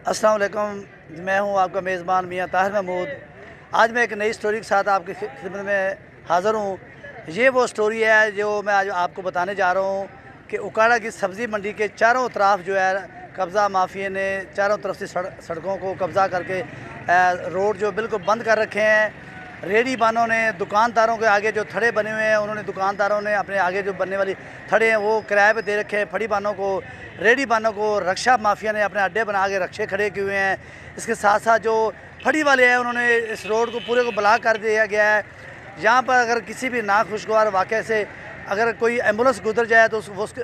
अस्सलाम वालेकुम। मैं हूं आपका मेज़बान मियां ताहिर महमूद। आज मैं एक नई स्टोरी के साथ आपकी खिदमत में हाज़िर हूं। ये वो स्टोरी है जो मैं आज आपको बताने जा रहा हूं कि उकाड़ा की सब्ज़ी मंडी के चारों तरफ जो है कब्ज़ा माफिया ने चारों तरफ से सड़कों को कब्ज़ा करके रोड जो बिल्कुल बंद कर रखे हैं। रेडी बानों ने दुकानदारों के आगे जो थड़े बने हुए हैं, उन्होंने दुकानदारों ने अपने आगे जो बनने वाली थड़े हैं वो किराए पे दे रखे हैं। फड़ी बानों को, रेडी बानों को रक्षा माफिया ने अपने अड्डे बना के रक्षे खड़े किए हुए हैं। इसके साथ साथ जो फड़ी वाले हैं उन्होंने इस रोड को पूरे को ब्लॉक कर दिया गया है। यहाँ पर अगर किसी भी नाखुशगवार वाक़े से अगर कोई एम्बुलेंस गुजर जाए तो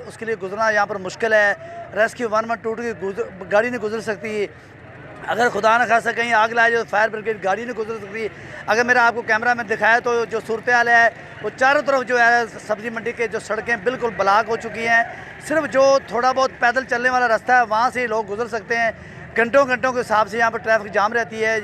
उसके लिए गुजरना यहाँ पर मुश्किल है। रेस्क्यू 112 की गाड़ी नहीं गुजर सकती। अगर खुदा न खासा कहीं आग लाए जो फायर ब्रिगेड गाड़ी नहीं गुजर सकती। अगर मेरा आपको कैमरा में दिखाया तो जो सूरत हाल है वो चारों तरफ जो है सब्ज़ी मंडी के जो सड़कें बिल्कुल ब्लॉक हो चुकी हैं। सिर्फ जो थोड़ा बहुत पैदल चलने वाला रास्ता है वहाँ से लोग गुजर सकते हैं। घंटों घंटों के हिसाब से यहाँ पर ट्रैफिक जाम रहती है,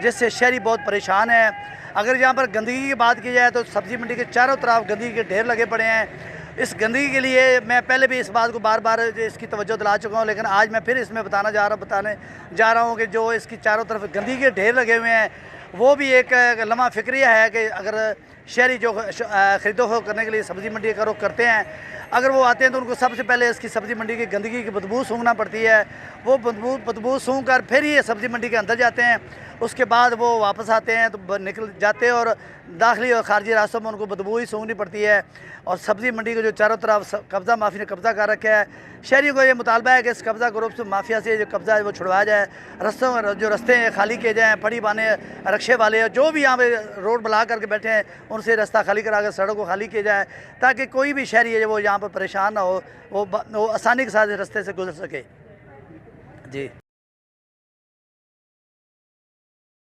जिससे शहरी बहुत परेशान है। अगर यहाँ पर गंदगी की बात की जाए तो सब्ज़ी मंडी के चारों तरफ गंदगी के ढेर लगे पड़े हैं। इस गंदगी के लिए मैं पहले भी इस बात को बार बार इसकी तवज्जो दिला चुका हूँ, लेकिन आज मैं फिर इसमें बताने जा रहा हूँ कि जो इसकी चारों तरफ गंदगी के ढेर लगे हुए हैं वो भी एक लम्हा फ़िक्रिया है कि अगर शहरी जो ख़रीदो फरोख्त करने के लिए सब्ज़ी मंडी का रुख करते हैं, अगर वो आते हैं तो उनको सबसे पहले इसकी सब्ज़ी मंडी की गंदगी की बदबू सूंघना पड़ती है। वो बदबू सूंघ कर फिर ही सब्ज़ी मंडी के अंदर जाते हैं। उसके बाद वो वापस आते हैं तो निकल जाते हैं और दाखिली और ख़ारजी रास्तों में उनको बदबू ही सूंघनी पड़ती है। और सब्ज़ी मंडी को जो चारों तरफ कब्ज़ा माफी ने कब्ज़ा कर रखा है, शहरियों को ये मुतालबा है कि इस कब्ज़ा ग्रुप से माफिया से जो कब्ज़ा है वो छुड़वाया जाए। रास्ते हैं खाली किए जाएँ। फड़ी बाने रक्शे वाले जो भी यहाँ पे रोड ब्लॉक करके बैठे हैं उनसे रास्ता खाली करा कर सड़क को खाली किया जाए, ताकि कोई भी शहरी है वो यहाँ पर परेशान ना हो, वो आसानी के साथ रास्ते से गुजर सके। जी।